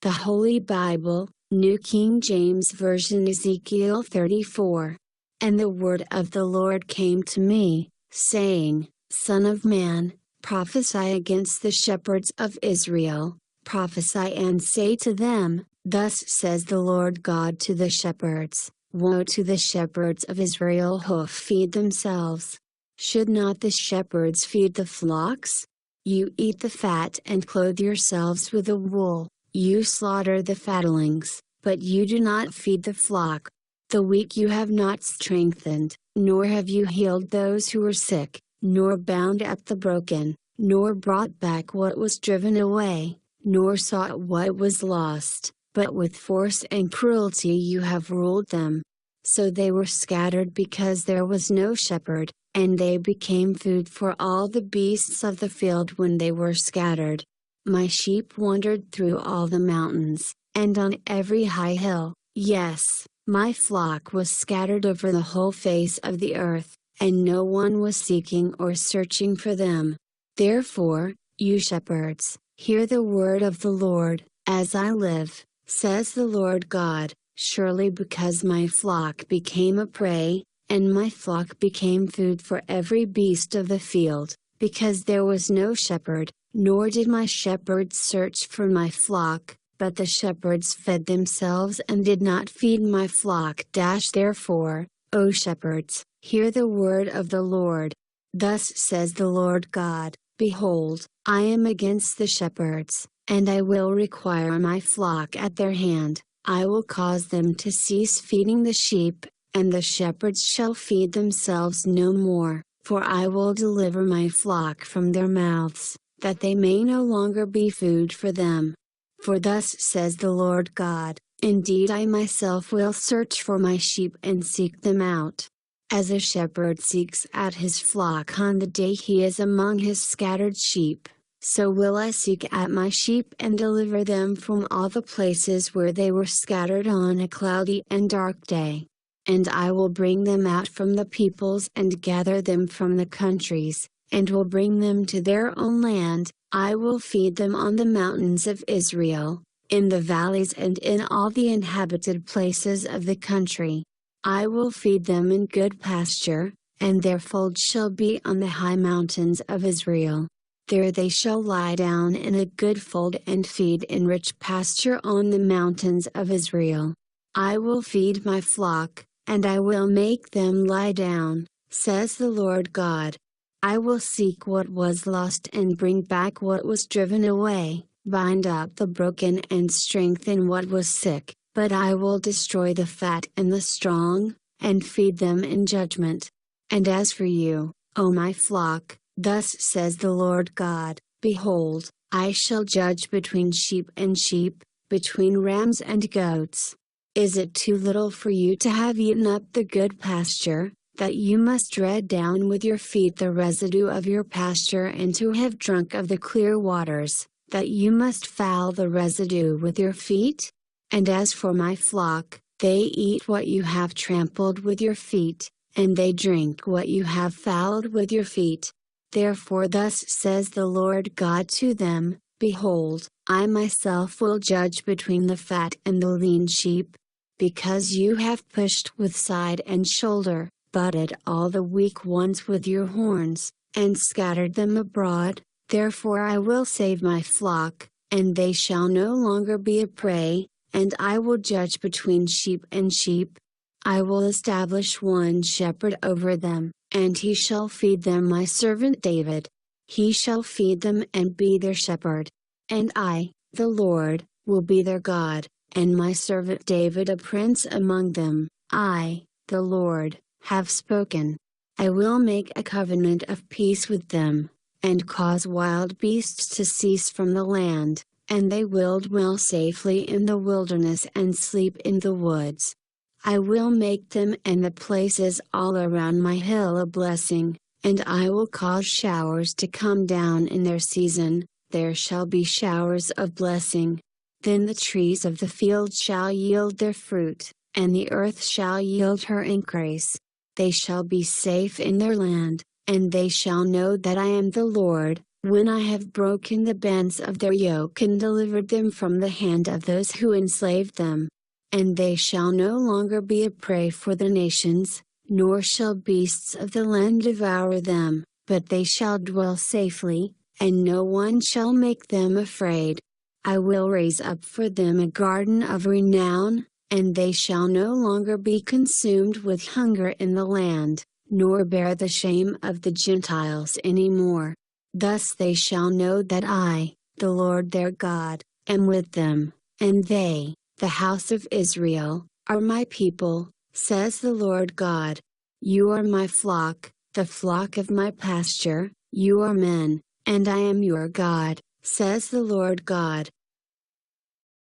The Holy Bible, New King James Version, Ezekiel 34. And the word of the Lord came to me, saying, Son of man, prophesy against the shepherds of Israel, prophesy and say to them, Thus says the Lord God to the shepherds, Woe to the shepherds of Israel who feed themselves. Should not the shepherds feed the flocks? You eat the fat and clothe yourselves with the wool, you slaughter the fatlings, but you do not feed the flock. The weak you have not strengthened, nor have you healed those who were sick, nor bound up the broken, nor brought back what was driven away, nor sought what was lost, but with force and cruelty you have ruled them. So they were scattered because there was no shepherd, and they became food for all the beasts of the field when they were scattered. My sheep wandered through all the mountains, and on every high hill, yes, my flock was scattered over the whole face of the earth, and no one was seeking or searching for them. Therefore, you shepherds, hear the word of the Lord, as I live, says the Lord God, surely because my flock became a prey, and my flock became food for every beast of the field, because there was no shepherd, nor did my shepherds search for my flock, but the shepherds fed themselves and did not feed my flock. Therefore, O shepherds, hear the word of the Lord. Thus says the Lord God, Behold, I am against the shepherds, and I will require my flock at their hand. I will cause them to cease feeding the sheep, and the shepherds shall feed themselves no more, for I will deliver my flock from their mouths, that they may no longer be food for them. For thus says the Lord God, Indeed I myself will search for my sheep and seek them out. As a shepherd seeks out his flock on the day he is among his scattered sheep, so will I seek out my sheep and deliver them from all the places where they were scattered on a cloudy and dark day. And I will bring them out from the peoples and gather them from the countries, and will bring them to their own land. I will feed them on the mountains of Israel, in the valleys and in all the inhabited places of the country. I will feed them in good pasture, and their fold shall be on the high mountains of Israel. There they shall lie down in a good fold and feed in rich pasture on the mountains of Israel. I will feed my flock, and I will make them lie down, says the Lord God. I will seek what was lost and bring back what was driven away, bind up the broken and strengthen what was sick, but I will destroy the fat and the strong, and feed them in judgment. And as for you, O my flock, thus says the Lord God, Behold, I shall judge between sheep and sheep, between rams and goats. Is it too little for you to have eaten up the good pasture, that you must tread down with your feet the residue of your pasture and to have drunk of the clear waters, that you must foul the residue with your feet? And as for my flock, they eat what you have trampled with your feet, and they drink what you have fouled with your feet. Therefore thus says the Lord God to them, Behold, I myself will judge between the fat and the lean sheep. Because you have pushed with side and shoulder, butted all the weak ones with your horns, and scattered them abroad, therefore I will save my flock, and they shall no longer be a prey, and I will judge between sheep and sheep. I will establish one shepherd over them, and he shall feed them, my servant David. He shall feed them and be their shepherd. And I, the Lord, will be their God, and my servant David a prince among them. I, the Lord, have spoken. I will make a covenant of peace with them, and cause wild beasts to cease from the land, and they will dwell safely in the wilderness and sleep in the woods. I will make them and the places all around my hill a blessing, and I will cause showers to come down in their season. There shall be showers of blessing. Then the trees of the field shall yield their fruit, and the earth shall yield her increase. They shall be safe in their land, and they shall know that I am the Lord, When I have broken the bands of their yoke and delivered them from the hand of those who enslaved them. And they shall no longer be a prey for the nations, nor shall beasts of the land devour them, but they shall dwell safely, and no one shall make them afraid. I will raise up for them a garden of renown, and they shall no longer be consumed with hunger in the land, nor bear the shame of the Gentiles any more. Thus they shall know that I, the Lord their God, am with them, and they, the house of Israel, are my people, says the Lord God. You are my flock, the flock of my pasture, you are men, and I am your God, says the Lord God.